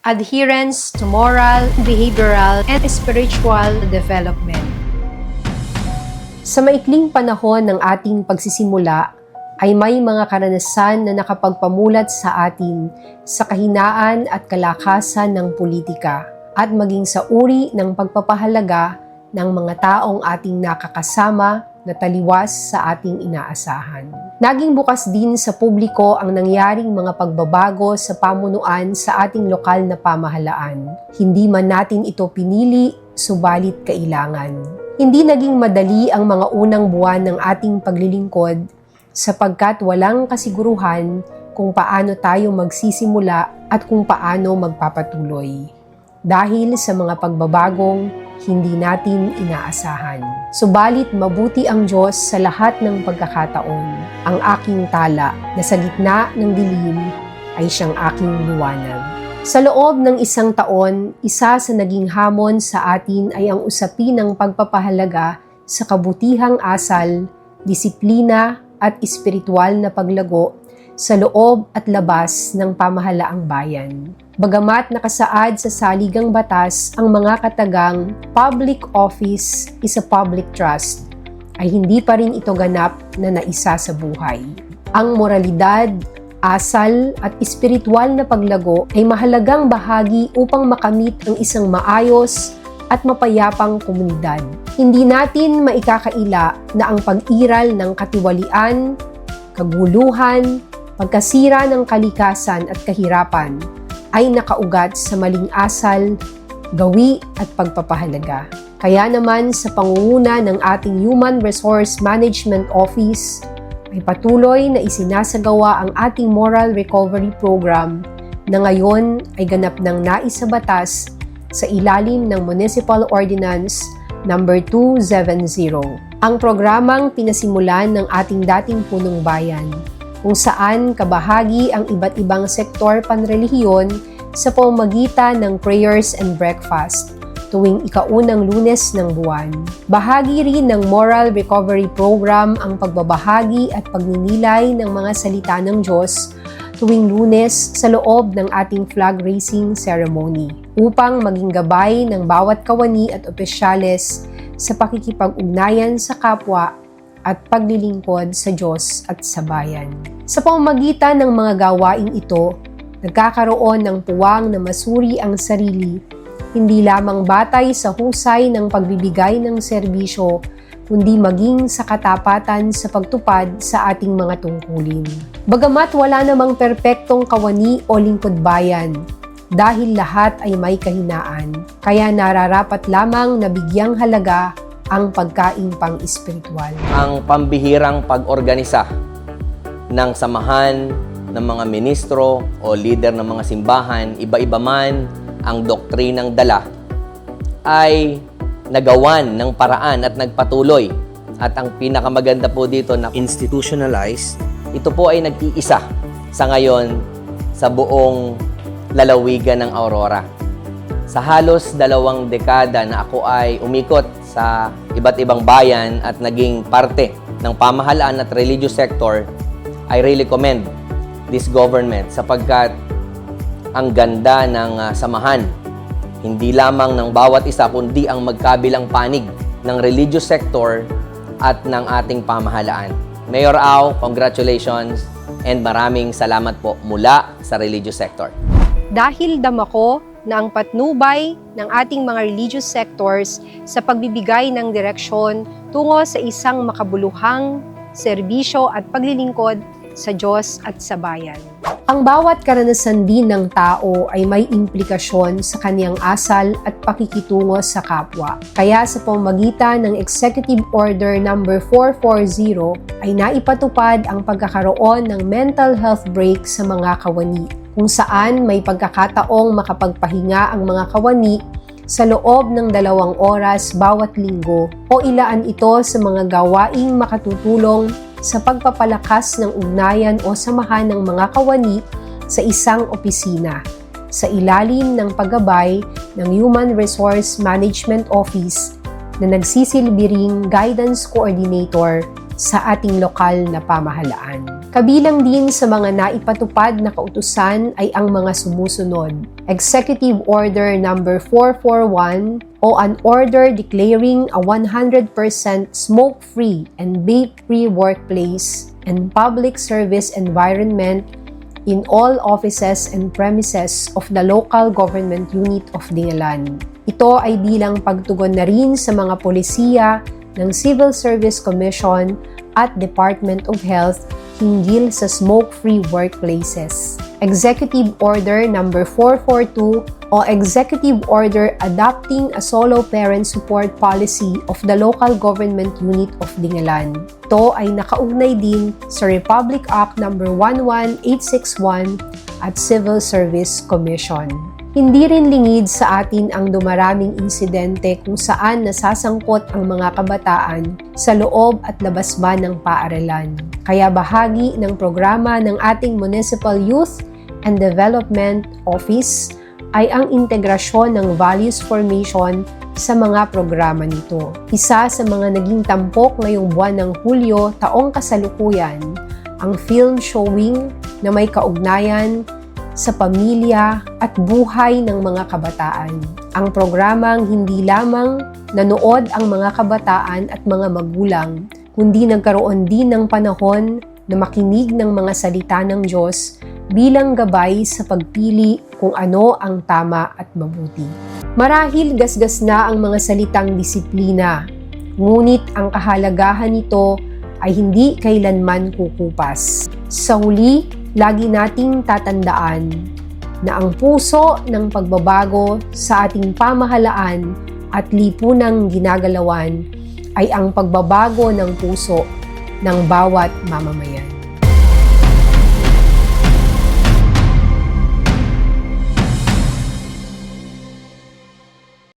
adherence to moral, behavioral, and spiritual development. Sa maikling panahon ng ating pagsisimula, ay may mga karanasan na nakapagpamulat sa atin sa kahinaan at kalakasan ng politika at maging sa uri ng pagpapahalaga ng mga taong ating nakakasama na taliwas sa ating inaasahan. Naging bukas din sa publiko ang nangyaring mga pagbabago sa pamunuan sa ating lokal na pamahalaan. Hindi man natin ito pinili, subalit kailangan. Hindi naging madali ang mga unang buwan ng ating paglilingkod sapagkat walang kasiguruhan kung paano tayo magsisimula at kung paano magpapatuloy. Dahil sa mga pagbabagong hindi natin inaasahan. Subalit mabuti ang Diyos sa lahat ng pagkakataon. Ang aking tala na sa gitna ng dilim ay siyang aking liwanag. Sa loob ng isang taon, isa sa naging hamon sa atin ay ang usapin ng pagpapahalaga sa kabutihang asal, disiplina at espiritual na paglago sa loob at labas ng pamahalaang bayan. Bagamat nakasaad sa saligang batas ang mga katagang public office is a public trust, ay hindi pa rin ito ganap na naisa sa buhay. Ang moralidad, asal at espiritual na paglago ay mahalagang bahagi upang makamit ang isang maayos at mapayapang komunidad. Hindi natin maikakaila na ang pag-iral ng katiwalian, kaguluhan, pagkasira ng kalikasan at kahirapan ay nakaugat sa maling asal, gawi at pagpapahalaga. Kaya naman sa pangunguna ng ating Human Resource Management Office ay patuloy na isinasagawa ang ating Moral Recovery Program na ngayon ay ganap ng naisabatas sa ilalim ng Municipal Ordinance No. 270. Ang programang pinasimulan ng ating dating punong bayan kung saan kabahagi ang iba't ibang sektor panrelihiyon sa pamamagitan ng prayers and breakfast tuwing ikaunang Lunes ng buwan. Bahagi rin ng Moral Recovery Program ang pagbabahagi at pagninilay ng mga salita ng Diyos tuwing Lunes sa loob ng ating flag raising ceremony upang maging gabay ng bawat kawani at opisyales sa pakikipag-ugnayan sa kapwa at paglilingkod sa Diyos at sa bayan. Sa pamamagitan ng mga gawaing ito, nagkakaroon ng puwang na masuri ang sarili, hindi lamang batay sa husay ng pagbibigay ng serbisyo, kundi maging sa katapatan sa pagtupad sa ating mga tungkulin. Bagamat wala namang perpektong kawani o lingkod bayan, dahil lahat ay may kahinaan, kaya nararapat lamang na bigyang halaga ang pagkaing pang-espiritual. Ang pambihirang pag-organisa ng samahan ng mga ministro o leader ng mga simbahan, iba-iba man ang doktrinang dala, ay nagawan ng paraan at nagpatuloy. At ang pinakamaganda po dito na institutionalized, ito po ay nag-iisa sa ngayon sa buong lalawigan ng Aurora. Sa halos 2 dekada na ako ay umikot sa iba't ibang bayan at naging parte ng pamahalaan at religious sector, I really commend this government sapagkat ang ganda ng samahan, hindi lamang ng bawat isa kundi ang magkabilang panig ng religious sector at ng ating pamahalaan. Mayor Au, congratulations and maraming salamat po mula sa religious sector. Dahil damako na ang patnubay ng ating mga religious sectors sa pagbibigay ng direksyon tungo sa isang makabuluhang serbisyo at paglilingkod sa Diyos at sa bayan. Ang bawat karanasan din ng tao ay may implikasyon sa kaniyang asal at pakikitungo sa kapwa. Kaya sa pamamagitan ng Executive Order No. 440 ay naipatupad ang pagkakaroon ng mental health break sa mga kawani, kung saan may pagkakataong makapagpahinga ang mga kawani sa loob ng 2 oras bawat linggo o ilaan ito sa mga gawaing makatutulong sa pagpapalakas ng ugnayan o samahan ng mga kawani sa isang opisina sa ilalim ng paggabay ng Human Resource Management Office na nagsisilbi ring guidance coordinator sa ating lokal na pamahalaan. Kabilang din sa mga naipatupad na kautusan ay ang mga sumusunod. Executive Order No. 441 o an order declaring a 100% smoke-free and vape-free workplace and public service environment in all offices and premises of the local government unit of Dingalan. Ito ay bilang pagtugon na rin sa mga polisiya ng Civil Service Commission at Department of Health hinggil sa smoke-free workplaces. Executive Order No. 442 o Executive Order adopting a solo parent support policy of the local government unit of Dingalan. Ito ay nakaugnay din sa Republic Act No. 11861 at Civil Service Commission. Hindi rin lingid sa atin ang dumaraming insidente kung saan nasasangkot ang mga kabataan sa loob at labas ba ng paaralan. Kaya bahagi ng programa ng ating Municipal Youth and Development Office ay ang integrasyon ng values formation sa mga programa nito. Isa sa mga naging tampok ngayong buwan ng Hulyo taong kasalukuyan, ang film showing na may kaugnayan sa pamilya at buhay ng mga kabataan. Ang programang hindi lamang nanood ang mga kabataan at mga magulang, kundi nagkaroon din ng panahon na makinig ng mga salita ng Diyos bilang gabay sa pagpili kung ano ang tama at mabuti. Marahil gasgas na ang mga salitang disiplina, ngunit ang kahalagahan nito ay hindi kailanman kukupas. Sa huli, lagi nating tatandaan na ang puso ng pagbabago sa ating pamahalaan at lipunang ginagalawan ay ang pagbabago ng puso ng bawat mamamayan.